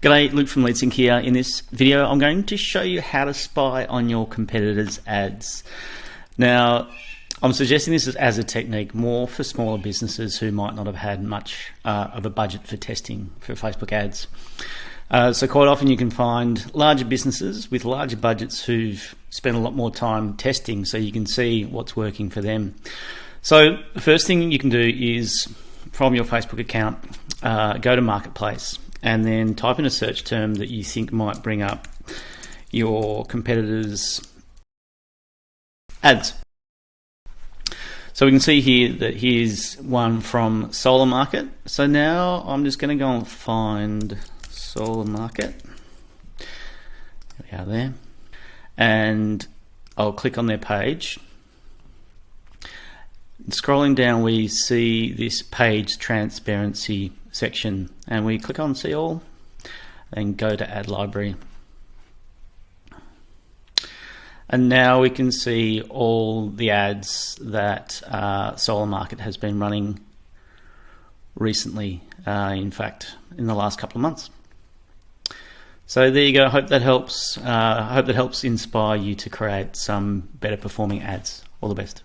G'day, Luke from LeadSync here. In this video, I'm going to show you how to spy on your competitors' ads. Now, I'm suggesting this as a technique more for smaller businesses who might not have had much of a budget for testing for Facebook ads. So quite often you can find larger businesses with larger budgets who've spent a lot more time testing, so you can see what's working for them. So the first thing you can do is, from your Facebook account, go to Marketplace and then type in a search term that you think might bring up your competitors' ads. So we can see here that here's one from Solar Market. So now I'm just going to go and find Solar Market. There we are there. And I'll click on their page. Scrolling down, we see this page transparency section, and we click on see all and go to ad library. And now we can see all the ads that Solar Market has been running recently, in fact, in the last couple of months. So there you go. I hope that helps. I hope that helps inspire you to create some better performing ads. All the best.